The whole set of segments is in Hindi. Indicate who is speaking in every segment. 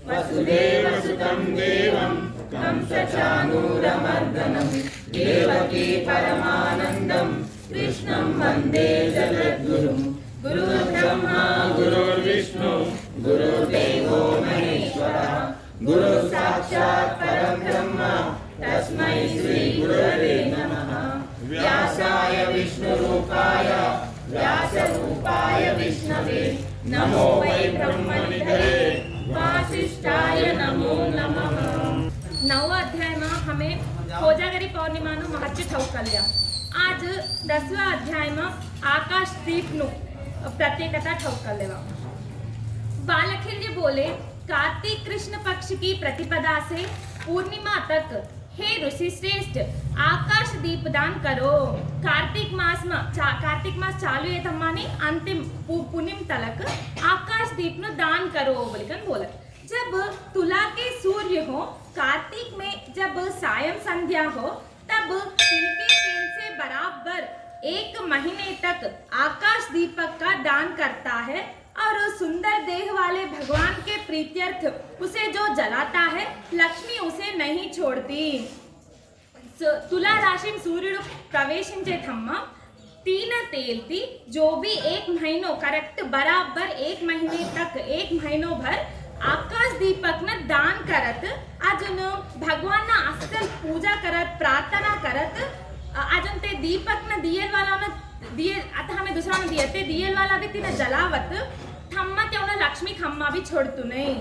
Speaker 1: वसुदेवसुतं देवं कंसचाणूरमर्दनं देवकी परमानन्दं कृष्णं वन्दे जगद्गुरुं। गुरुर्ब्रह्मा गुरुर्विष्णु गुरुर्देवो महेश्वरः गुरुः साक्षात् परब्रह्म तस्मै श्री गुरवे नमः। व्यासाय विष्णुरूपाय व्यासरूपाय विष्णवे नमो वै ब्रह्मनिधये वासिष्ठाय नमो नमः। 9वा अध्यायમાં અમે કોજાગરી પૌર્ણિમાનું મહત્વ ઠાઉ કર્યા. આજ 10વા અધ્યાયમાં આકાશદીપનું પ્રત્યેકતા ઠાઉ कर लेवा. बालखिल जी बोले, कार्तिक कृष्ण पक्ष की प्रतिपदा से पूर्णिमा तक हे ऋषि श्रेष्ठ आकाश दीप दान करो. कार्तिक मास चालू है तम्मानी अंतिम पूर्णिम तलक आकाश दीप नु दान करो बोलिकन बोला. जब तुला के सूर्य हो, कार्तिक में जब सायं संध्या हो, तब तिनके तेल से बराबर 1 महीने तक आकाश दीपक का दान करता है और सुंदर देह वाले भगवान के प्रीत्यर्थ उसे जो जलाता है लक्ष्मी उसे नहीं छोड़ती. तुला राशि सूर्य प्रवेशिंचे थम्म 3 तेलती जो भी 1 महीनो करेक्ट बराबर 1 महीने तक 1 महीनो भर आकाश दीपक न दान करत अजून भगवान ना असल पूजा करत प्रार्थना करत अजून ते दीपक न दियल वाला न दिए आता हमें दूसरा में दिए ते दियल वाला भी तीन जलावत थम्मा तेवढा लक्ष्मी खम्मा भी छोड़तू नहीं.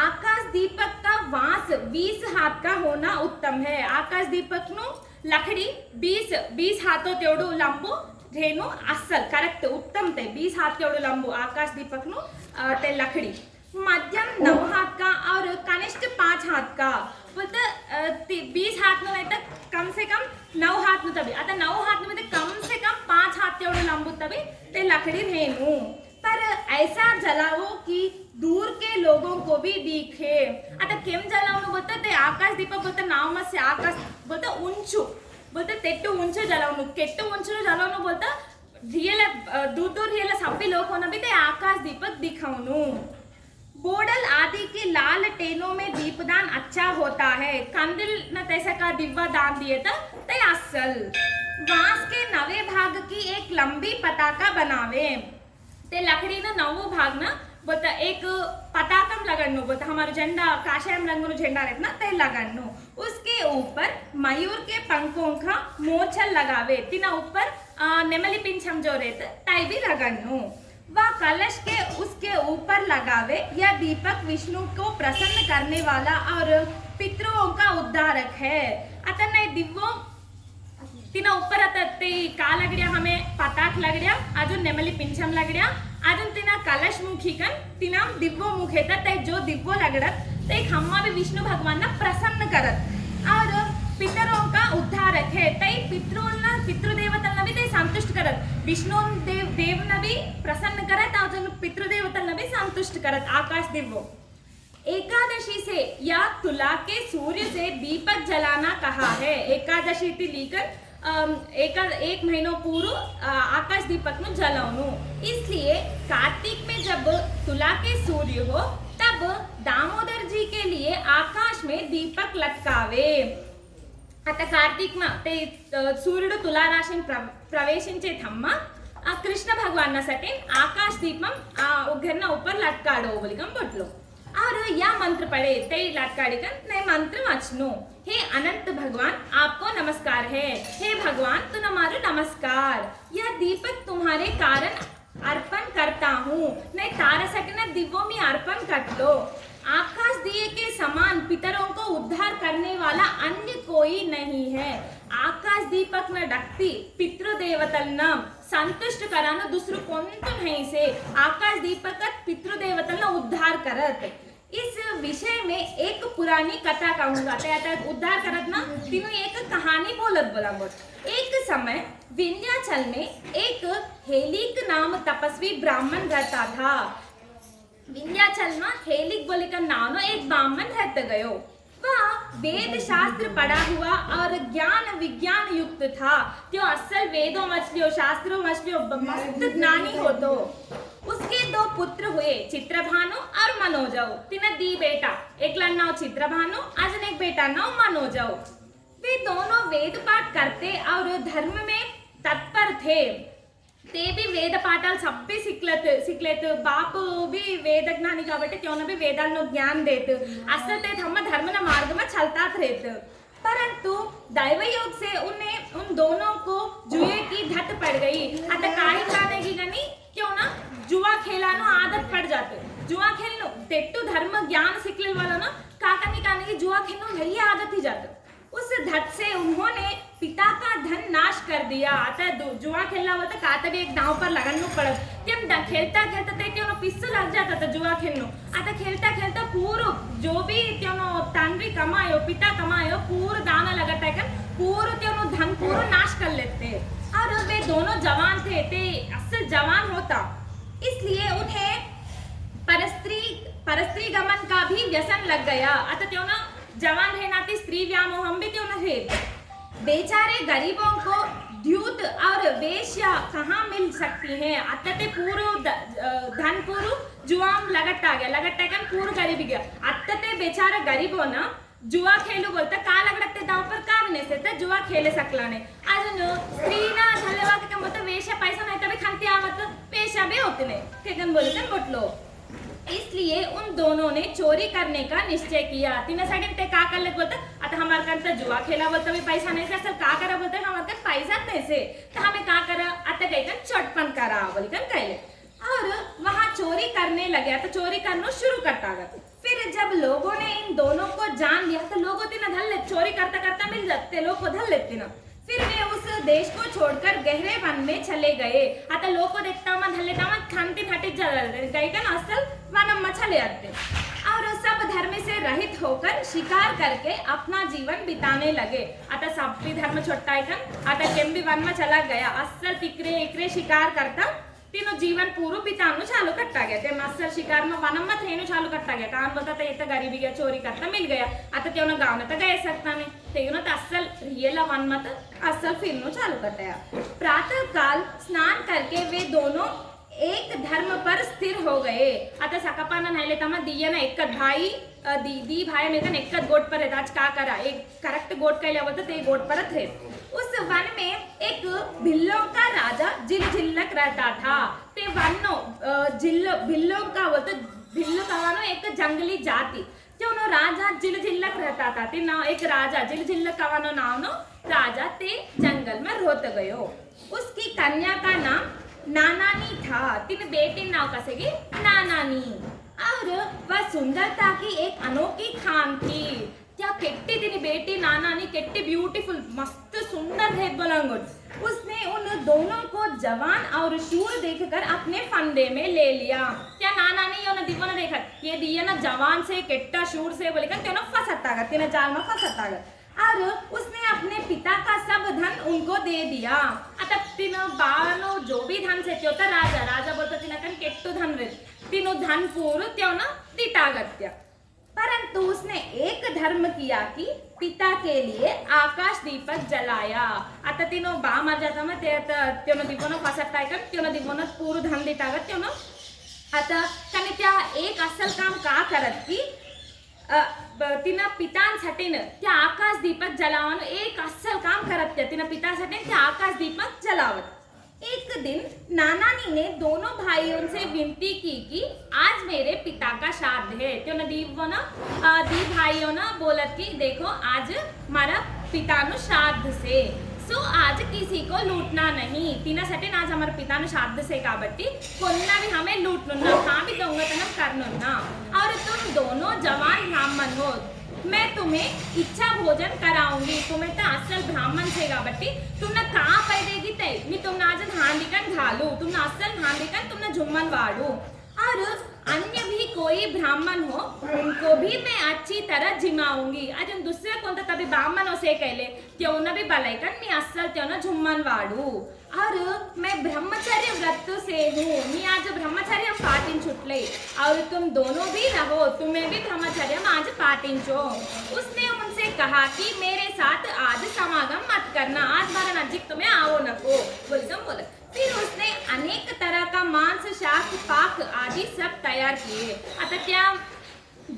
Speaker 1: आकाश दीपक का वांस 20 हाथ का होना उत्तम है. आकाश दीपक नु लकड़ी 20 हाथों तेवढू लंबू धेनु असल करेक्ट उत्तम ते 20 हाथ तेवढू लंबू आकाश दीपक नु ते लकड़ी मध्यम 9 हाथ का और कनिष्ठ 5 हाथ का बोलते 20 हाथ में तक कम से कम 9 हाथ में तभी आता 9 हाथ में कम से कम 5 हाथ तेवढू लंबू तभी ते लकड़ी धेनु. पर ऐसा जलाओ कि दूर के लोगों को भी दिखे. आता केम जलावणं बोलते ते आकाश दीपक बोलते नाव मसे आकाश बोलते उंचू बोलते तेट्टू उंचू जलावणं केट्टू उंचू जलावणं बोलते रियल दूर रियल सभी लोग होना भी ते आकाश दीपक दिखाऊनु. बोडल आदि की लाल टेनों में दीपदान अच्छा होता है. कंदिल न तैसा का दिव्या दान दिए था ते असल. बांस के 9वें भाग की एक लंबी पताका बनावे. ते लकड़ी ना 9वो भाग ना बोलता एक पताकम लगानो बोलता हमारा झंडा काशायम रंगनो झंडा रहता ना ते लगानो. उसके ऊपर मयूर के पंखों का मोछल लगावे. तीना ऊपर नेमली पिंचम जो रहते ताई भी लगानो. वह कलश के उसके ऊपर लगावे. यह दीपक विष्णु को प्रसन्न करने वाला और पितरों का उद्धारक है. आता नहीं दिव्यो तीना ऊपर आता ते का लगड्या हमें पताक लगड्या अजून नेमली पिंचम लगड्या अजून तीना कलश मुखी कन तीना दिव्यो मुख येतात ते जो दिव्यो लगडत ते खम्मा भी विष्णु भगवान ना प्रसन्न करत और पितरों का उद्धारक है. ते पितृदेवतांना भी ते संतुष्ट करत. विष्णु देवना भी प्रसन्न करत अजून पितृदेवतांना भी संतुष्ट करत आकाश दिव्यो. एकादशी से या तुला के सूर्य से दीपक जलाना कहा है. एकादशी थी लेकर 1 महीनों पूर्व आकाश दीपक नु जलाऊनु. इसलिए कार्तिक में जब तुला के सूर्य हो तब दामोदर जी के लिए आकाश में दीपक लटकावे. आता कार्तिक में ते सूर्युడు तुला राशि प्रवेशिंचे थम्मा कृष्ण भगवान साठी आकाश दीपम घरना ऊपर लटकाडो बोलिकम बोटलो. और यह मंत्र पढ़े ते लटकाड़िकन नए मंत्र वाचनो. हे अनंत भगवान आपको नमस्कार है. हे भगवान तुम हमारे नमस्कार. यह दीपक तुम्हारे कारण अर्पण करता हूँ. नहीं तारा सकना दिव्यों में अर्पण कर लो. आकाश दिए के समान पितरों को उद्धार करने वाला अन्य कोई नहीं है. आकाश दीपक न डकती पितृदेवतलना संतुष्ट कराना दूसरं कोणतं नहीं से. आकाश दीपक पितृदेवतलना उद्धार करत. इस विषय में एक पुरानी कथा कहूंगा. आता उद्धार करत ना तीनों एक कहानी बोलत बोला बोल. एक समय विंध्याचल में एक हेलिक नाम तपस्वी ब्राह्मण रहता था. विंध्याचल में हेलिक बोले का नाम एक ब्राह्मण रहते गयो. वह वेद शास्त्र पढ़ा हुआ और ज्ञान विज्ञान युक्त था. त्यो असल वेदों मछलियों शास्त्रों मछलियों मस्त ज्ञानी हो. तो उसके
Speaker 2: दो पुत्र हुए, चित्रभानु और मनोजव। तीन दी बेटा, एक नाव चित्रभानु, अजन एक बेटा नाव मनोजव। वे दोनों वेद पाठ करते और धर्म में तत्पर थे। ते भी वेद पाठाल सभी सिखलेत बाप भी वेद ज्ञानी काबट्टी त्यों भी वेदाल ज्ञान देते असल ते धर्म न मार्ग में चलता रहते। परंतु दैव योग से उन दोनों को जुए की धत पड़ गई। अतः काही खाने की गनी क्यों ना जुआ खेलानो आदत पड़ जाते। जुआ खेलनो तेट्टू धर्म ज्ञान सिखले वाला ना काका नहीं खाने की जुआ खेलनो यही आदत ही जाते। उस धत से उन्होंने पिता का धन नाश कर दिया। अतः जुआ खेलना हुआ तो काता भी एक दांव पर लगाना पड़ा। जब खेलता खेलता थे क्यों पिस्सू लग जाता था जुआ खेलनो। अतः खेलता खेलता पूरा जो भी क्यों तंड्री कमायो पिता कमायो पूरा दाना लगाता है पूरा क्यों धन पूरा नाश कर लेते। और वे दोनों जवान थे असल जवान होता इसलिए उन्हें परस्त्री गमन का भी व्यसन लग गया। अतः क्यों ना जवान रहना थी स्त्री व्यामोहम भी क्यों न थे। बेचारे गरीबों को द्यूत और वेश्या कहाँ मिल सकती हैं। अतः पूरो धन पूरो जुआम लगट्टा गया पूरा गरीबी गया। अतः बेचारा गरीबों ना जुआ खेलू बोलता का लगड़ते दाव पर का बने से जुआ खेले सकलाने। अजून स्त्री ना झलेवा के बोलता वेश्या पैसा नहीं तभी खानती आवत वेश्या भी होते ने के बोलते बोटलो। इसलिए उन दोनों ने चोरी करने का निश्चय किया। तीन सेकंड ते का कर ले बोलता अतः हमारे करता जुआ खेला बोलता भी पैसा नहीं से असल का करा बोलता हमारे कर पैसा नहीं से तो हमें का करा अतः गई कर चटपन करा बोलकर कहले और वहां चोरी करने लगे तो चोरी करना शुरू करता गया। फिर जब लोगों ने इन दोनों को जान लिया तो लोगों तीन धल ले चोरी करता करता मिल जाते लोग को धल लेते ना। फिर वे उस देश को छोड़कर गहरे वन में चले गए। अतः लोग को देखता मैं धल लेता मैं खानती हटे गई का ना असल वन में चले आते और सब धर्म से रहित होकर शिकार करके अपना जीवन बिताने लगे। अतः सब भी धर्म छोड़ता है अतः केम भी वन में चला गया असल तिकरे शिकार करता तीनों जीवन पूरा बितानु चालू करता गया। ते असल शिकार में वनम में थे चालू करता गया। काम बोलता था इतना गरीबी गया चोरी करता मिल गया आता त्यों गाँव में तो गए सकता नहीं तेनो तो असल रियल वन मत असल फिरनो चालू करता है। प्रातः काल स्नान करके वे दोनों एक धर्म पर स्थिर हो गए। अतः सकापाना नहीं लेता मैं दिया ना एक भाई दी भाई मेरे एक गोट पर रहता आज का करा एक करेक्ट गोट का लिया बोलते ते गोट पर थे। उस वन में एक भिल्लों का राजा जिलजिल्लक रहता था। ते वनो भिल्लों का बोलते भिल्लो का एक जंगली जाति जो नो राजा जिलजिल्लक रहता था। ते ना एक राजा जिलजिल्लक का वानो नाम नो राजा ते जंगल में रोत गयो। उसकी कन्या का नाम नानानी था। तीन बेटी नाव कसेगी नानानी और वह सुंदरता की एक अनोखी खान थी। क्या केट्टी तेरी बेटी नानानी केट्टी ब्यूटीफुल मस्त सुंदर है बोलंगुड। उसने उन दोनों को जवान और शूर देखकर अपने फंदे में ले लिया। क्या नानानी यो ना दीपो ना देखा ये दिया ना जवान से केट्टा शूर से बोलेकर क्यों ना फंसता गया तीन जाल में फंसता गया और उसने अपने पिता का सब धन उनको दे दिया। अतः तीनों बानो जो भी धन से त्यों राजा बोलता तीन केट्टू धन रे तीनों धन पूर्व त्यों ना दिटागत्य। परंतु उसने एक धर्म किया कि पिता के लिए आकाश दीपक जलाया। अतः तीनों बा मर जाता मैं त्यों दीपो ना फसता है त्यों दीपो ना पूर्व धन दिटागत त्यों ना। अतः कने त्या एक असल काम का करत की तिना पितान सटेन त्या आकाश दीपक जलावन एक असल काम करत तिना पिता सटेन त्या आकाश दीपक जलावत। एक दिन नानानी ने दोनों भाइयों से विनती की कि आज मेरे पिता का श्राद्ध है। तो दी भाइयों ना बोलत कि देखो आज हमारा पिता नु श्राद्ध से सो आज किसी को लूटना नहीं। तीना सटेन आज हमारे पिता नु श्राद्ध से काबट्टी कोन्ना भी हमें लूटनुन्ना हाँ भी दొంగతనం करनुन्ना। और तुम दोनों जवान ब्राह्मण हो मैं तुम्हें इच्छा भोजन कराऊंगी। तुम्हें तो असल ब्राह्मण से काबट्टी तुमने कहाँ पैदेगी तय मी तुमने आज हांडिकन घालू तुमने असल हांडिकन तुमने झुम्मन वाड़ू और अन्य भी कोई ब्राह्मण हो उनको भी मैं अच्छी तरह जिमाऊंगी। आज उन दूसरे कौन तो तभी ब्राह्मणों से कहले क्यों न भी बलाइकन मी असल क्यों न झुम्मन वाड़ू और मैं ब्रह्मचर्य व्रत से हूँ मी आज ब्रह्मचर्य पाटिन छुटले और तुम दोनों भी रहो तुम्हें भी ब्रह्मचर्य आज पाटिंचो। उसने उनसे कहा कि मेरे साथ आज समागम मत करना आज बारा नजीक तुम्हें आओ नको बोलकर बोला। फिर उसने अनेक तरह का मांस शाक पाक चाहिए. आता त्या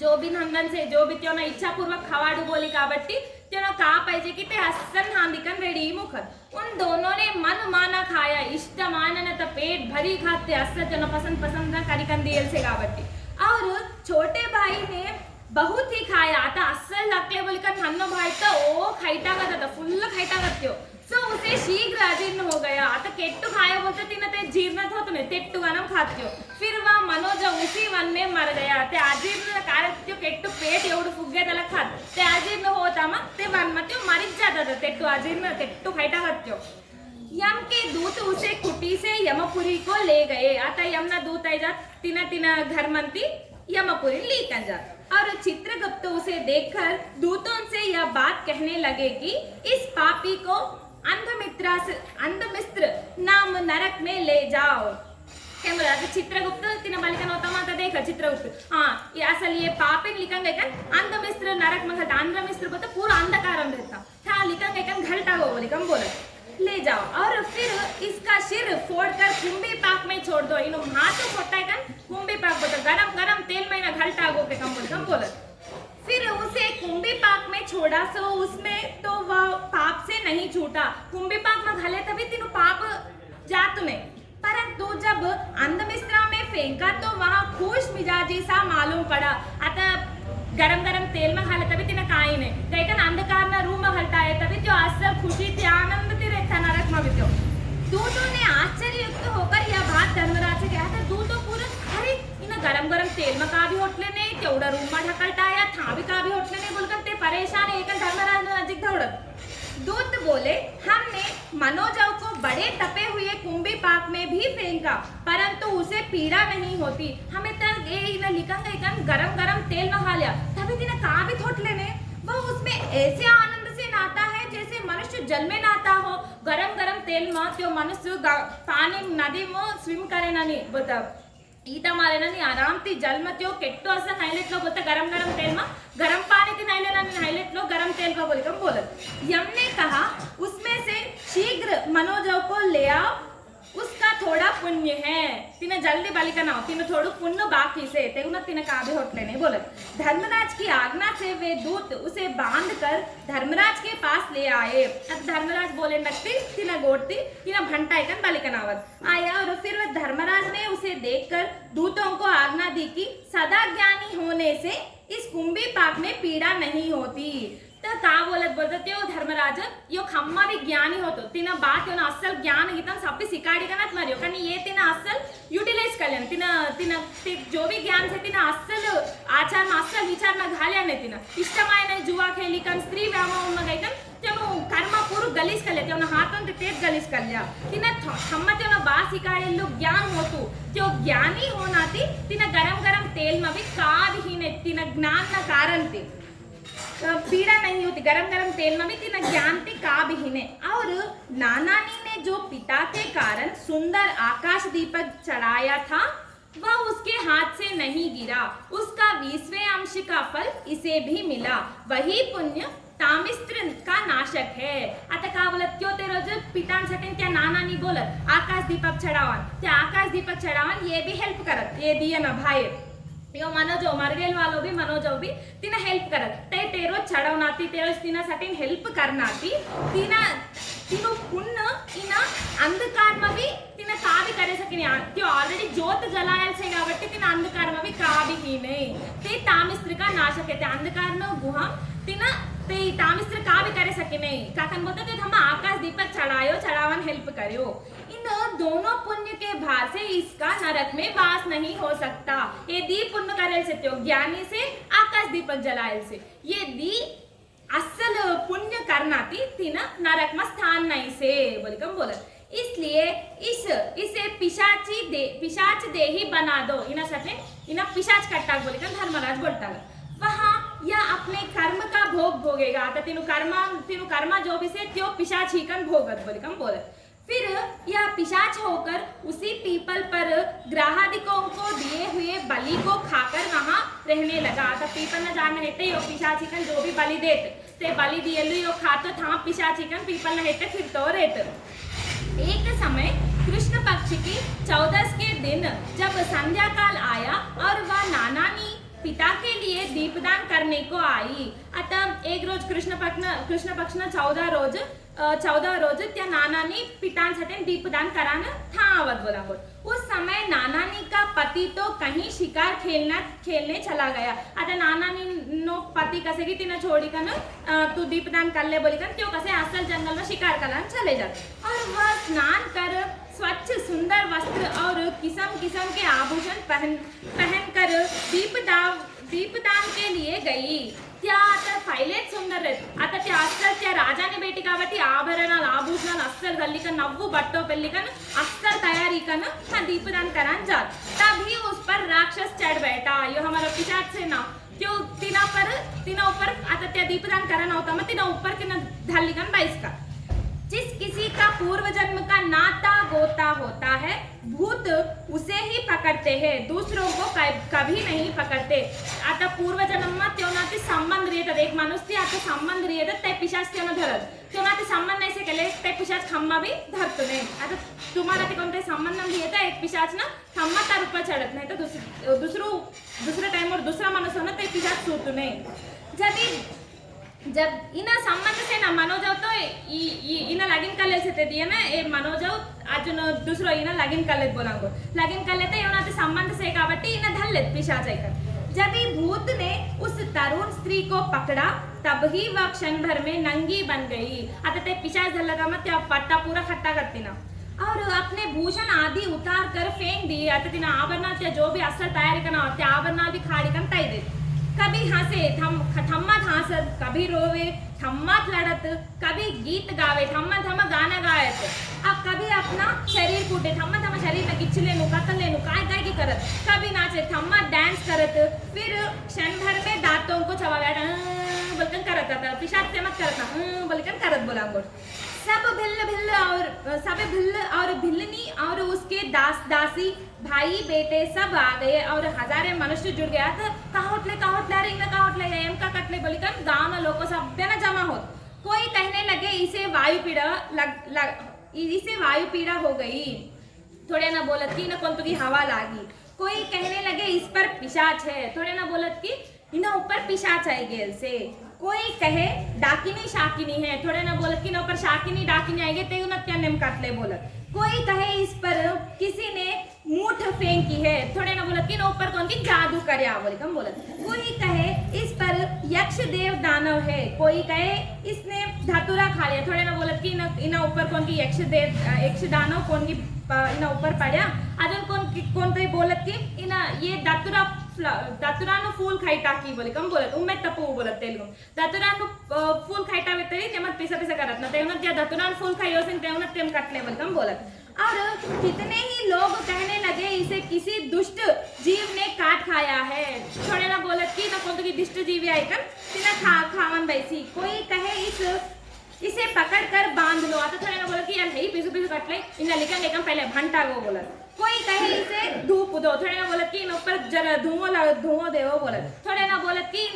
Speaker 2: जो भी नंदन से जो भी त्यानं इच्छापूर्वक खवाडू बोली काबट्टी त्यानं का पाहिजे की ते अस्सन हांदिकन रेडी मुखत उन दोनों ने मन माना खाया इष्ट मानन त पेट भरी खाते अस्सन त्यानं पसंद करिकन दियल से काबट्टी. और छोटे भाई ने बहुत ही खाया. आता अस्सल लागले बोलकर हन्नो भाई तो ओ खाईटा था फुल खाईटा करत्यो. सो उसे शीघ्र अजीर्ण हो गया. आता केट्टू खाया बोलते तिने ते जीर्ण होत नाही तेट्टू गनम खात्यो. फिर वह मनोज उसी वन में मर गया. ते अजीर्ण कारण त्यो केट्टू पेट एवढं फुगे त्याला खात ते अजीर्ण होता मग ते वन मध्ये मरीच जात होता तेट्टू अजीर्ण तेट्टू खाईटा खात्यो. यम के दूत उसे कुटी से यमपुरी को ले गए. आता यमना दूत आई जात तिना घर मंती यमपुरी लेकर जात. और चित्रगुप्त उसे देखकर दूतों से यह बात कहने लगे कि इस पापी को अंधमित्र नाम नरक में ले जाओ. क्या बोला चित्रगुप्त तिना बालिका नव्हता मग आता देखा चित्रगुप्त ये असल ये पापी लिखन गए अंधमित्र नरक में घलता. अंधमित्र बोलते पूरा अंधकार में रहता था लिखन गए घलटा हो लिखन बोला ले जाओ. और फिर इसका सिर फोड़कर कुंभी पाक में छोड़ दो. इन हाथों फोड़ता है कुंभी पाक बोलता गरम गरम तेल में ना घलटा हो के कम बोला. फिर उसे कुंभी पाक में छोड़ा. सो उसमें तो वह पाप से नहीं छूटा. कुंभी पाक में घले तभी तीनों पाप जात में. परंतु जब अंधमिश्रा में फेंका तो वहां खुश मिजाजी सा मालूम पड़ा. आता गरम गरम तेल में घाले तभी तिने काही नाही काही अंधकार ना रूम में घलता है तभी तो असल खुशी थी आनंद ती रहता नरक में भी. दूतों ने आश्चर्ययुक्त होकर यह बात धर्मराज से कहा. था दूतों पूरा अरे इन गरम गरम तेल में का भी होटले नहीं तेवढा रूम में ढकलता या था भी का भी होटले नहीं बोलकर ते परेशान है. एक धर्मराज नजीक दौड़त. दूत बोले हमने मनोजव को बड़े तपे हुए कुंभी पाक में भी फेंका परंतु उसे पीड़ा नहीं होती. हमें तक ये लिखन गरम गरम तेल में खा लिया तभी तिने का भी थोटले ने. वह उसमें ऐसे आनंद से नाता है जैसे मनुष्य जल में नाता हो. गरम गरम तेल में त्यो मनुष्य पानी नदी में स्विम करे नहीं बता ईटा मारे नहीं आराम थी जल में त्यो केट्टो असं नाईलेट लो बोलता गरम गरम तेल में गरम पानी थी नाईलेट लो गरम तेल का बोली कम बोलत. यम ने कहा उसमें से शीघ्र मनोजव को ले आओ उसका थोड़ा पुण्य है. तिने जल्दी बालिका ना हो तिने थोड़ा पुण्य बाकी से तेगुना तिने का भी होटले नहीं बोलत. धर्मराज की आज्ञा से वे दूत उसे बांधकर धर्मराज के पास ले आए. अब धर्मराज बोले नकती तिने गोटती तिने भंटा एकन बालिका नावत आया. और फिर वह धर्मराज ने उसे देखकर दूतों को आज्ञा दी कि सदा ज्ञानी होने से इस कुंभी पाक में पीड़ा नहीं होती. तर का बोलत ते धर्मराज यो खम्मा भी ज्ञानी होतो तिना बात यो असल ज्ञान गीता सभी सिकाडी का नत मारियो कारण ये तिना असल यूटिलाइज करल्यान तिना जो भी ज्ञान से तिना असल आचार में असल विचार में घाल्या ने तिना इष्टमाय ने जुवा खेली कन स्त्री व्यामोह में गई कन तेनो कर्म पूरा गलीज कर लेते हाथों ते तेज गलीज कर लिया. तिना खम्मा तेनो बात सिकाडे लो ज्ञान होतो त्यो ज्ञानी होना थी तिना गरम गरम तेल में भी का भी ने तिना ज्ञान ना कारण थी पीड़ा नहीं होती. गरम गरम तेल में भी तिना ज्ञान थे का भी हिने. और नानानी ने जो पिता के कारण सुंदर आकाश दीपक चढ़ाया था वह उसके हाथ से नहीं गिरा. उसका 20वें अंश का फल इसे भी मिला. वही पुण्य तामिस्त्र का नाशक है. आता का बोलत क्यों ते रोज पितांसाठी त्या नानानी बोलत आकाश दीपक चढ़ावन ते आकाश दीपक चढ़ावन ये भी हेल्प करत ये दिया ना भाई यो मनोजो मरगेल वालो भी मनोजो भी तिना हेल्प करत ते तेरो चढवनाती तेरो तिनासाठी हेल्प करनाती तिना तिनो पुण्य इना अंधकार में भी तिना का भी करे सकिनी. त्यो ऑलरेडी ज्योत जलायल से కాబట్టి तिना अंधकार में भी का भी ही नहीं ते तामिस्त्र का नाशक है. ते अंधकार नो गुहा तिना ते तामिस्त्र का भी करे सके नहीं काकन बोलते थे हम आकाश दीपक चढ़ायो चढ़ावन हेल्प करियो. इन दोनों पुण्य के भार से इसका नरक में वास नहीं हो सकता. ये दी पुण्य करे से त्यो ज्ञानी से आकाश दीपक जलायल से ये दी असल पुण्य करना थी तिना नरक में स्थान नहीं से बोली कम बोला. इसलिए इसे पिशाच देही बना दो. इना सटे इना पिशाच कट्टा बोली कम धर्मराज बोलता वहाँ यह अपने कर्म का भोग भोगेगा. आता तीनों कर्मा जो भी से त्यो पिशाच ही कन भोगत बोली कम बोलत. फिर यह पिशाच होकर उसी पीपल पर ग्राहादिकों को दिए हुए बलि को खाकर वहां रहने लगा. आता पीपल न जाने हेते यो पिशाच ही जो भी बलि देते ते बलि दिए यो खातो था पिशाच ही पीपल न हेते फिर तो रहते. एक समय कृष्ण पक्ष की 14 के दिन जब संध्या काल आया और वह नानानी पिता के लिए दीपदान करने को आई. आता एक रोज कृष्ण पक्षना 14 रोज त्या नानानी पितांसाठी दीपदान करानं थांबत बोला. उस समय नानानी का पति तो कहीं शिकार खेलने चला गया. आता नानानी नो पति कसे की तिने छोड़ी का ना तू दीपदान कर ले बोली का, क्यों कसे असल जंगल में शिकार करने चले जाते. और वह स्नान कर स्वच्छ सुंदर वस्त्र और किस्म के आभूषण पहनकर दीपदान के लिए गई. त्या आता फायलेच सुंदर आहेत. आता त्या अस्सल त्या राजाने बेटी కాబట్టి ఆభరణాలు ఆభూషణాలు अस्सल गल्ली का नव्वू बट्टो पेल्ली का अस्सल तैयारी का ना हाँ दीपदान करान जात. तभी उस पर राक्षस चढ़ बैठा. यो हमारा पिशाच से ना क्यों तिना ऊपर आता त्या दीपदान कराना होता मग तिना ऊपर की ना धाली का 22 का. जिस किसी का पूर्व जन्म का नाता गोता होता है भूत उसे ही पकड़ते हैं, दूसरों को कभी नहीं पकड़ते. आता पूर्व जन्म में तेवना ते संबंध येतात. एक माणूस ते आता संबंध येतात ते पिशाच तेवना धरत. तेवना ते संबंध नाही से केले ते पिशाच खम्मा भी धरतो नाही. आता तुम्हाला ते कोणते संबंध येतं एक पिशाच ना खम्मा त्या ऊपर चढत नाही तर दुसऱ्या टाइमवर दुसरा माणूस ना ते पिशाच सोडतो नाही. जब इना संबंध से ना मनोजाव तो इना लगीन कर ले ते दिए ना ए मनोजाव अजून दुसरं इना लगीन कर लेत बोलांगो. लगीन कर लेते येवना ते संबंध से काबट्टी इना धरलेत पिशाच ऐकत. जब ही भूत ने उस तरुण स्त्री को पकड़ा तब ही वह क्षण भर में नंगी बन गई. आता ते पिशाच धरला का मग त्या पट्टा पूरा खट्टा करती ना और अपने भूषण आदि उतार कर फेंक दिए. आता तिना आभरणा त्या जो भी असल तयारी करना त्या आभरणा भी खाड़ी कर ताई देत. कभी हंसे थम्मत हंसत, कभी रोवे थम्मत लड़त, कभी गीत गावे थम्मा गाना गायत. अब कभी अपना शरीर कूटे थम्मा शरीर में गिचले नु कतल लेनु काय की करत. कभी नाचे थम्मा डांस करत. फिर क्षण भर में दांतों को चबावे बोलकर करत आता. पिशाच से मत करत ना बोलकर करत बोलांगो. सब भिल्ल और भिल्लनी और उसके दासी भाई बेटे सब आ गए और हजारे मनुष्य जुड़ गया. तो काहोटले अरे इनका काहोटले एम का कटले बोलिकन गांव ना लोगों सब ना जमा होत. कोई कहने लगे इसे वायु पीड़ा हो गई. थोड़े ना बोलत की ना कौन की हवा लागी. कोई कहने लगे इस पर पिशाच है. थोड़े ना बोलत की इना ऊपर पिशाच आई गेल से. कोई कहे डाकिनी शाकिनी है. थोड़े ना बोलत कि ना ऊपर शाकिनी डाकिनी आएंगे ते उन क्या नेम काटले बोलत. कोई कहे इस पर किसी ने मूठ फेंकी है. थोड़े ना बोलत कि ना ऊपर कौन की जादू करे बोले कम बोलत. कोई कहे इस पर यक्ष देव दानव है. कोई कहे इसने धतुरा खा लिया. थोड़े ना बोलत कि इना ऊपर कौन की यक्ष दानव कौन की इना ऊपर पड़ा. अजून कोण तरी बोलत की इना ये दातुरानु फूल खाई टाकी बोले कम बोलत. उम्मे तपू बोलत तेलगु दातुरानु फूल खाई टावे तरी तेमत पिसा करत ना तेवना त्या दातुरानु फूल खाई होसिन तेवना तेम काटले बोले कम बोलत. और कितने ही लोग कहने लगे इसे किसी दुष्ट जीव ने काट खाया है. थोड़े ना बोलत की ना कोणतं की दुष्ट जीव आहे का तिना खावन बैसी. कोई कहे इसे पकड़ कर बांध लो. आता थोड़े ना बोलत की यार हे पिसू कटले इना लिखन एकम पहले भंटा गो बोलत. कोई कहे इसे धूप दो. थोड़े ना बोलत की ऊपर जरा धुआं देवो बोलत. थोड़े ना बोलत की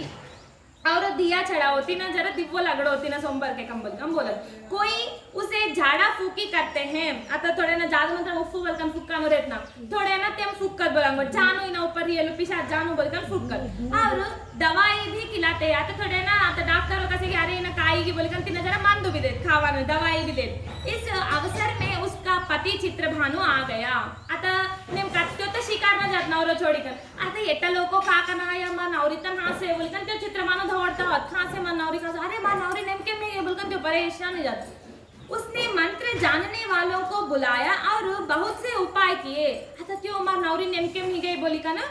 Speaker 2: और दिया चढ़ाओ तिना जरा दिव्वो लगड़ो तिना सोमवार के कम बोलत. कोई उसे झाड़ा फूकी करते हैं. आता थोड़े ना जादू मंत्र उफ्फू बोलकन फुक्का नो रहत ना. थोड़े ना तेम फुक्कत बोलांगो जानो इना ऊपर ये लो पिशाच जानो बोलकन फुक्कत. और दवाई भी खिलाते. आता थोड़े ना आता डॉक्टर लोग कसे की अरे इना काई की बोलकन तिना जरा मांदू भी देत खावानो दवाई भी देत. इस अवसर में उसका पति चित्रभानु आ गया. आता नेम काटतो तो शिकार में जात नवरो छोड़ीकर. आता येटा लोको का करना या मा नवरीतन हासे बोलकन ते चित्रभानु दौड़ता होत. कहां से मा नवरी का अरे मा नवरी नेमके में बोलकन ते परेशान हो जात. उसने मंत्र जानने वालों को बुलाया और बहुत से उपाय किए. आता त्यो मा नवरी नेमके में गई बोली का ना.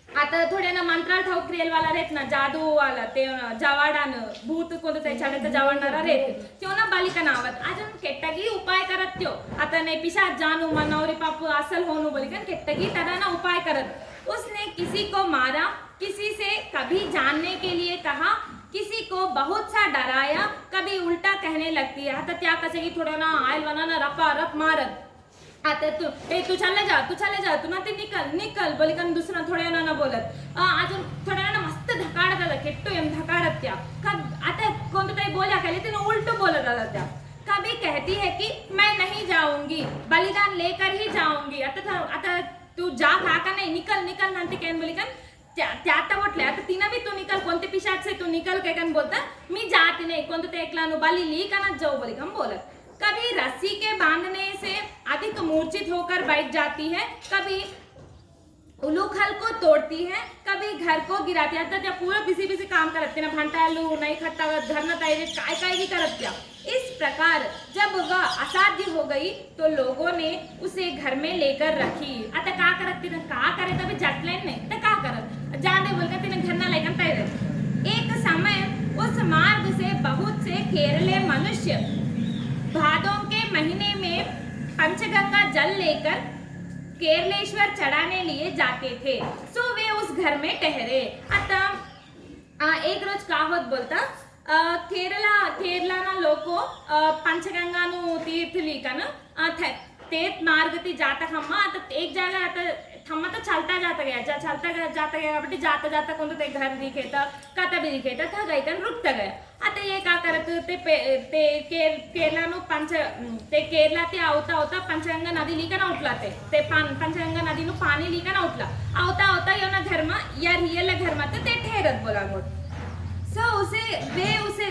Speaker 2: आता थोडे ना मंत्राल ठाऊक क्रियेलवाला रेत ना जादूवाला ते जवाडान भूत कोणतं त्याच्याकडे तर जवाडणारा रेत त्यो ना बालिका नावात अजून केट्टगी उपाय करत त्यो. आता नाही पिशाच जानू मा नवरी पापू असल होनू बोलिकन केट्टगी त्याला ना उपाय करत. उसने किसी को मारा, किसी से कभी जानने के लिए कहा, किसी को बहुत सा डराया, कभी उल्टा कहने लगती है. आता त्या कसे की थोडं ना आयल वना ना रपा रप मारत. आता तू चले जा तू ना ते निकल बोलिकन दुसरा थोड्या ना बोलत. अजून थोड्या ना मस्त धकाडत केट्टो एम धकाडत त्या. आता कोणतं तरी बोल्या खाली तिने उलट बोलत आता त्या. कभी कहती है कि मैं नहीं जाऊंगी, बलिदान लेकर ही जाऊंगी, आता तू जा का नहीं, निकल निकल नंती कहन बोली कन त्याता म्हटले आता तिनं भी तू निकल, कोणते पिशाच से तू निकल काय कन बोलता मी जाती नहीं, कोणतं ते एकलानु बलि ली कनच जाऊ बोली कन बोलत। कभी रस्सी के बांधने से अधिक मूर्छित होकर बैठ जाती है, कभी उलूखल को तोड़ती है, कभी घर को गिराती है, त्या पूरा बिसी काम करते ना, भंटालू नहीं खट्टा घर न ताई काय भी करत क्या। इस प्रकार जब वह असाध्य हो गई तो लोगों ने उसे घर में लेकर रखी। आता का करत तिने का करे तभी जटलेन नहीं तो का करत जाने बोलकर तिने घर न लेकर तैयार। एक समय उस मार्ग से बहुत से केरले मनुष्य भादों के महीने में पंचगंगा जल लेकर केरलेश्वर चढ़ाने लिए जाते थे। सो वे उस घर में ठहरे। आता एक रोज का होत बोलता केरला लोको पंचगंगा तीर्थ लीकन तेत मार्ग ती जाता खम्मा आता एक जगह आता थम्मा तो चलता जाता गया जाता गया बट जाता जाता कोणतं ते घर दिखे था कथा भी दिखे था गई तन रुकता गया। आता ये का करत ते केरला नु ते केरला ते आवता पंचगंगा नदी लीकन उठला ते पंचगंगा नदी नु पानी लीकन उठला आवता योना घर में या रियल घर में ते ठहरत बोला गोट। सो उसे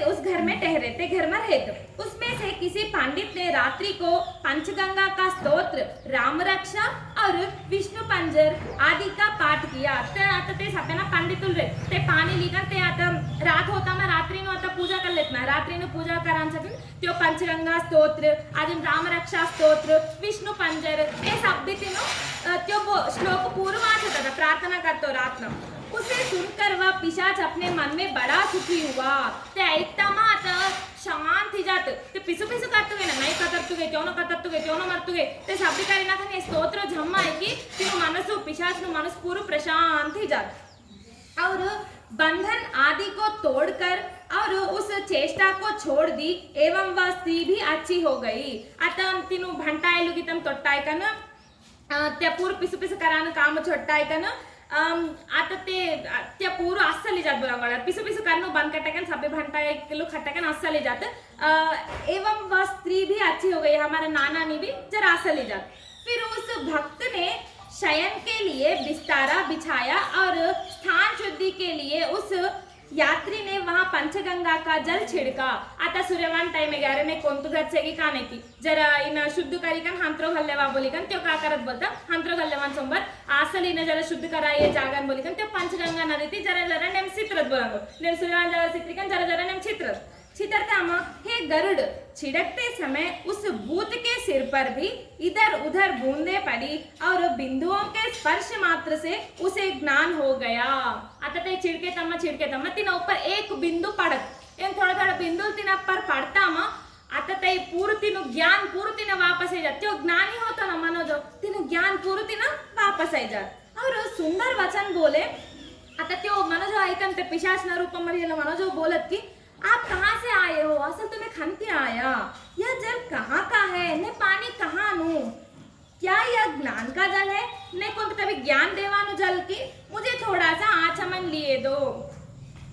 Speaker 2: उस घर में ठहरे थे, घर में रहते। उसमें से किसी पंडित ने रात्रि को पंचगंगा का स्तोत्र, राम रक्षा और विष्णु पंजर आदि का पाठ किया। ते सपना पंडितुल रे ते पानी लीकर ते आता रात होता मैं रात्रि नो आता पूजा कर लेतना, रात्रि नो पूजा करान सकिन त्यो पंचगंगा स्तोत्र आदि राम रक्षा स्तोत्र विष्णु पंजर ये सब भी तीनों त्यो श्लोक पूर्व वाचता था, प्रार्थना करतो रात न। उसे सुनकर वह पिशाच अपने मन में बड़ा सुखी हुआ। ते ऐकतामा आता शांत ही जात ते पिसु करतुगे ना नहीं कतरतुगे त्योनो मरतुगे ते सभी करी ना खने स्तोत्र झम्मा है कि तिनो मनसु पिशाच नु मनस पूर्ण प्रशांत ही जात और बंधन आदि को तोड़कर और उस चेष्टा को छोड़ दी एवं वह स्त्री भी अच्छी हो गई। आता तिनु भंटायलु की तम तोट्टाय कन त्या पूर्ण पिसु करान काम छोट्टाय कन आता ते पूरा अस्सली जात बोला पिसु करनो बंद कटकन सभी भंटा 1 किलो खटकन अस्सली जात एवं वह स्त्री भी अच्छी हो गई, हमारे नाना ने भी जरा अस्सली जात। फिर उस भक्त ने शयन के लिए बिस्तारा बिछाया और स्थान शुद्धि के लिए उस यात्री ने वहां पंचगंगा का जल छिड़का। आता सूर्यवान टाइम ग्यारे ने कोणतु घरचे काने की जरा इन शुद्ध करीकन हंत्रो घल्लेवा बोलिकन त्यो का करत बोलता हंत्रो घल्लेवान सोबत आसल इन जरा शुद्ध कराये जागन बोलिकन त्यो पंचगंगा नदी ती जरा नेम चित्रत बोलांगो नेम सूर्यवान जरा चित्रिकन जरा नेम छितरतामा हे गरुड़ छिड़कते समय उस भूत के सिर पर भी इधर उधर बूंदे पड़ी और बिंदुओं के स्पर्श मात्र से उसे ज्ञान हो गया। आता ते छिड़के तम्मा तिना ऊपर एक बिंदु पड़त एम थोड़ा बिंदु तिना पर पड़ता मा आता ते पूर्ण तिनु ज्ञान पूर्ण तिना वापस आई जात। त्यो ज्ञानी होता ना मनोजो तिनु ज्ञान पूर्ण तिना वापस आई जात और सुंदर वचन बोले। आता त्यो मनोजो ऐकन ते पिशाच न रूप मध्ये मनोजो बोलत की आप कहाँ से आए हो, असल तुम्हें खनते आया, यह जल कहाँ का है, ने पानी कहाँ नु, क्या यह ज्ञान का जल है, ने कौन तभी ज्ञान देवानु जल की, मुझे थोड़ा सा आचमन लिए दो,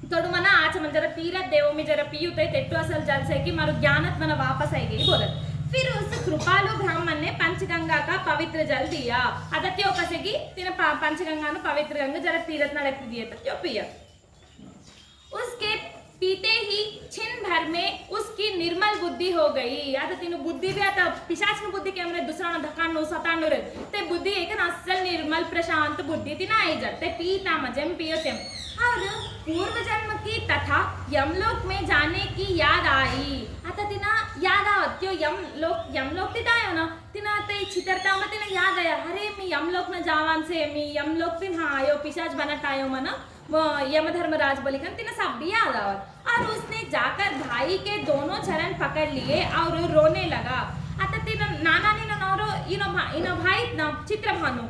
Speaker 2: थोड़ा मना आचमन जरा तीरथ देवो में जरा पियू ते तेट्टो असल जल से कि मारो ज्ञानत मना वापस आई गई बोलत। फिर उस कृपालु ब्राह्मण ने पंचगंगा का पवित्र जल दिया। आता त्यो कसेगी तिने पंचगंगा नु पवित्र गंगा जरा तीरथ नड़क दिए तो त्यो पिया। उसके पीते ही छिन भर में उसकी निर्मल बुद्धि हो गई। आता तीनु बुद्धि भी आता पिशाच नु बुद्धि के हमने दूसरा न धक्का नो सतान रे ते बुद्धि एक न असल निर्मल प्रशांत बुद्धि ती ना आई जाते पीता मजम पियो तेम और पूर्व जन्म की तथा यमलोक में जाने की याद आई। आता तिना याद आवत त्यो यमलोक ती दायो ना तिना ते छितरता मत तिना याद आया अरे मी यमलोक न जावान से मी यमलोक तिन हाँ आयो पिशाच बनत आयो मना वो यमधर्मराज बोलिकन तिना सब भी याद आवत और उसने जाकर भाई के दोनों चरण पकड़ लिए और रोने लगा। आता तिना नाना ने नौरो इनो भाई ना चित्रभानु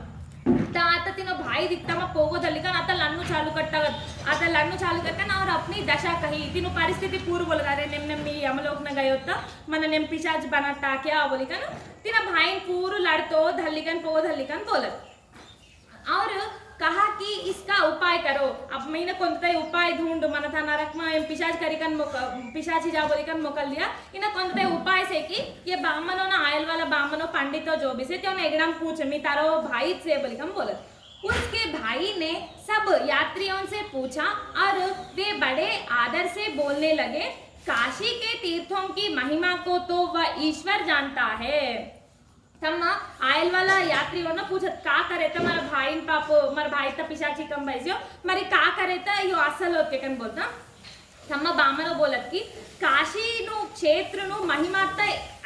Speaker 2: ता आता तिनो भाई दिखता मा पोगो दलिकन आता लन्नु चालू करता और अपनी दशा कही तिनो परिस्थिति पूर्व बोल रे नेम मी यमलोक न गयो त मन नेम पिशाच बनता क्या बोलिकन तिना भाई पूर्व लड़तो धल्लिकन पोगो धल्लिकन बोलत और कहा कि इसका उपाय करो। अब मैंने कोणताही उपाय ढूंढ मन था नरक में पिशाच करिकन पिशाची जा बोलिकन मोकल दिया। इन्हें कोणताही उपाय से कि ये ब्राह्मणों ना आयल वाला ब्राह्मणों पंडितों जो भी से तो एकदम पूछ मी तारो भाई से बोलिकन बोले। उसके भाई ने सब यात्रियों से पूछा और वे बड़े आदर से बोलने लगे, काशी के तीर्थों की महिमा को तो वह ईश्वर जानता है। तब आयल वाला यात्रियों ने पूछा का करे था मारा भाई पाप मारा भाई तो पिशाची कम भाई मरी का करे था यो असल होते कन बोलता। तब बामनो बोलत कि काशी नु क्षेत्र नु महिमा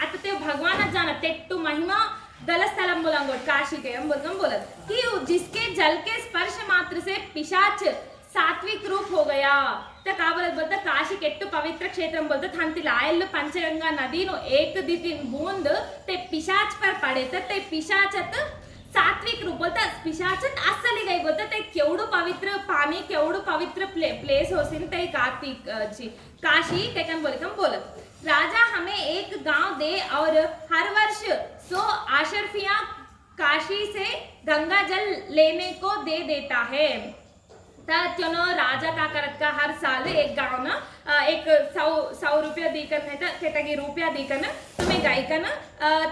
Speaker 2: अतते भगवान जाना तेट्टु महिमा गलत स्थलम बोलांगो काशी के हम बोलत कि जिसके जल के स्पर्श मात्र से पिशाच सात्विक रूप हो गया। तो का बोलता काशी केट्टु पवित्र क्षेत्र बोलते हंतिल आयल पंचगंगा नदी नो एक दिन बूंद ते पिशाच पर पड़े ते पिशाचत सात्विक रूप बोलता पिशाचत असली गई बोलता ते केवड़ू पवित्र पानी केवड़ू पवित्र प्लेस हो सिन ते कार्तिक काशी तेकन बोलिकम बोलत। राजा हमें एक गांव दे और हर वर्ष 100 आशर्फियां काशी से गंगा जल लेने को दे देता है। त्योनो राजा का करत का हर साल एक गांव ना एक 100 रुपया दीकर नहीं रुपया दीकर तुम्हें गायकन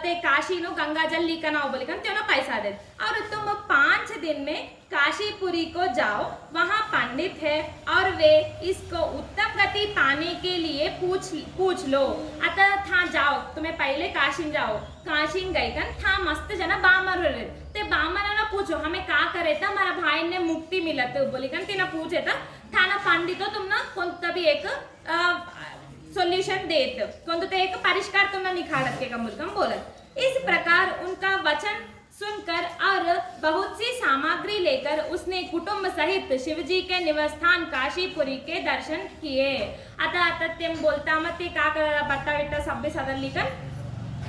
Speaker 2: ते काशी नो गंगा जल लीकन आओ बोलिकन त्योनो पैसा दे और तुम 5 दिन में काशीपुरी को जाओ, वहाँ पंडित है और वे इसको उत्तम गति पाने के लिए पूछ लो। अतः था जाओ तुम्हें पहले काशी जाओ काशी गई कन था मस्त जना बामर ते बामर ना पूछो हमें का करे था हमारा भाई ने मुक्ति मिलत बोली कन तीना पूछे था ना पंडितो तुम ना कौन तभी एक सॉल्यूशन देत कौन तो एक परिष्कार तुम ना निखारत के कम बोलत। इस प्रकार उनका वचन सुनकर और बहुत सी सामग्री लेकर उसने कुटुंब सहित शिवजी के निवास स्थान काशीपुरी के दर्शन किए। अतः अतत्यम बोलता मत का कर बट्टा विट्टा सभ्य सदन लिखन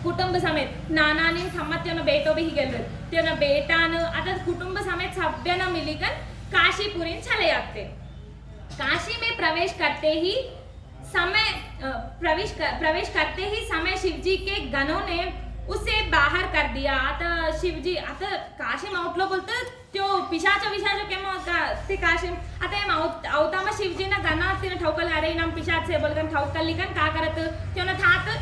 Speaker 2: कुटुंब समेत नाना ने सम्मत त्यों बेटो भी गए त्यों बेटा न अतः कुटुंब समेत सभ्य न मिलकर काशीपुरी चले जाते। काशी में प्रवेश करते ही समय शिवजी के गणों ने उसे बाहर कर दिया। आता शिवजी आता काशी माउटलो बोलते त्यो पिशाचो केमो ते काशी आता एम अवता में शिवजी ना गना तिने ठोकल अरे नाम पिशाच से बोलकर ठोकल लिखन का करत त्यो ना था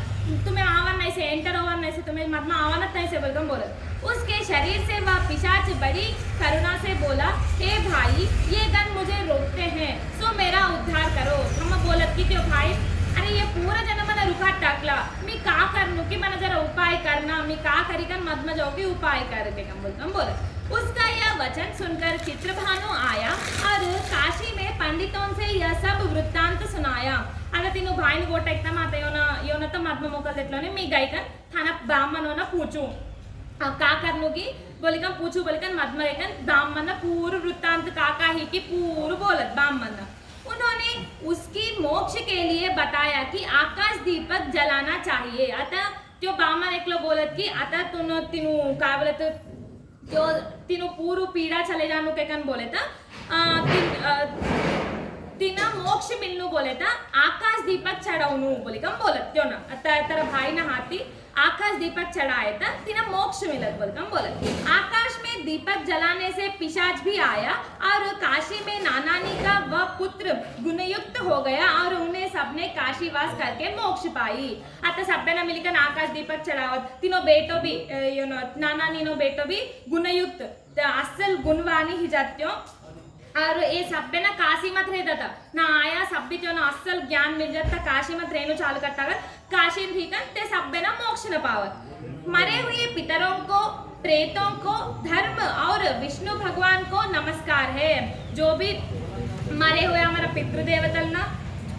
Speaker 2: तुम्हें आवन नहीं से एंटर ओवर नहीं से तुम्हें मत में आवन नहीं से बोलकर बोलत। उसके शरीर से वह पिशाच बड़ी करुणा से बोला, हे भाई ये गण मुझे रोकते हैं सो मेरा उद्धार करो। हम बोलत की त्यो भाई अरे ये पूरा जन्म मला रुखा टाकला मी का करनू की मला जरा उपाय करना मी का करीकन मत में जाओ की उपाय करके हम बोले। उसका यह वचन सुनकर चित्रभानु आया और काशी में पंडितों से यह सब वृत्तांत सुनाया। अगर तीनों भाई गोट एकदम आते यो ना तो मत में मोकल देतलो ने मी गायकन थाना ब्राह्मणों ना पूछूं का करनू की बोलिकन पूछू बोलिकन मत में गायकन ब्राह्मण ना पूर्ण वृत्तांत काका ही की पूर्ण बोलत ब्राह्मण। उन्होंने उसकी मोक्ष के लिए बताया कि आकाश दीपक जलाना चाहिए। अतः त्यो ब्राह्मण एक लोग बोलत कि अतः तीनू का बोलत त्यो तीनू पूर्व पीड़ा चले जानो के कन बोले था तीना मोक्ष मिलनु बोले था आकाश दीपक चढ़ाऊनु बोले कम बोलत त्यो ना अतः तेरा भाई ना हाथी आकाश दीपक चढ़ाए था तीना मोक्ष मिलत बोल कम बोलत। आकाश में दीपक जलाने से पिशाच भी आया और काशी में नानानी का वह पुत्र गुणयुक्त हो गया और उन्हें सबने काशीवास करके मोक्ष पाई। अतः सबने ना मिलकर आकाश दीपक चढ़ावत तीनों बेटो भी नानानी नो बेटो भी गुणयुक्त असल गुणवानी ही जात्यो और ये सभ्य ना काशी मत रहता था ना आया सभ्य जो ना असल ज्ञान मिल जाता काशी मत रहनु चालू करता अगर काशी ठीकन ते सभ्य ना मोक्ष न पावत। मरे हुए पितरों को प्रेतों को धर्म और विष्णु भगवान को नमस्कार है। जो भी मरे हुए हमारा पितृदेवतल ना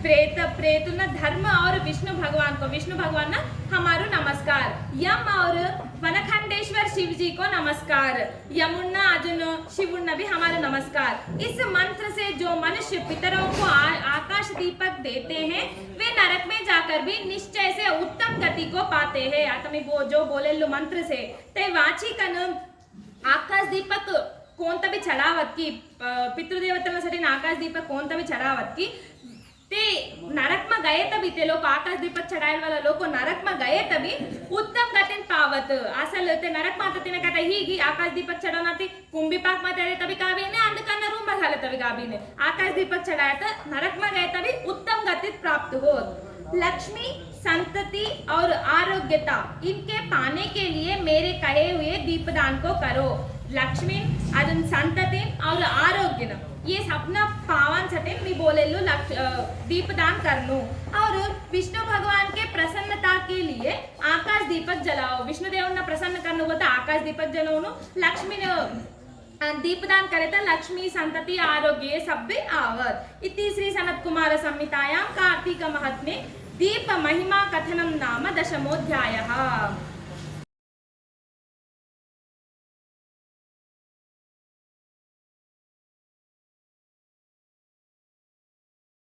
Speaker 2: प्रेत ना धर्म और विष्णु भगवान ना हमारो नमस्कार। यम और वनखंडेश्वर शिव जी को नमस्कार। यमुना अर्जुन शिवुन्ना भी हमारा नमस्कार। इस मंत्र से जो मनुष्य पितरों को आकाश दीपक देते हैं वे नरक में जाकर भी निश्चय से उत्तम गति को पाते हैं। आत्मी जो बोले लो मंत्र से ते वाची कन आकाश दीपक कोणता भी चढ़ावत की पितृदेवतांसाठी आकाश दीपक कोणता भी चढ़ावत की ते नरक में गए तभी ते लोग आकाश दीपक चढ़ाए वाला लोग को नरक में गए तभी उत्तम गतिन पावत। असल ते नरक में ते कहता ही कि आकाश दीपक चढ़ाना थी कुंभी पाक में तेरे तभी कावे ने झालं तभी गाभी ने आकाश दीपक चढ़ाया था नरक में गए तभी उत्तम गति प्राप्त हो। लक्ष्मी संतति और आरोग्यता इनके पाने के लिए मेरे कहे हुए दीपदान को करो। लक्ष्मी अदन संतति और आरोग्य ये सपना पावन छटे मी बोले लो दीपदान कर लो। और विष्णु भगवान के प्रसन्नता के लिए आकाश दीपक जलाओ। विष्णुदेव ने प्रसन्न करने बोलता आकाश दीपक जलाओ। लक्ष्मी ने दीपदान करे तो लक्ष्मी संतति आरोग्य ये सब भी आवत। इति श्री सनत कुमार संहितायां कार्तिक महात्म्ये दीप महिमा कथनम नाम दशमोऽध्यायः।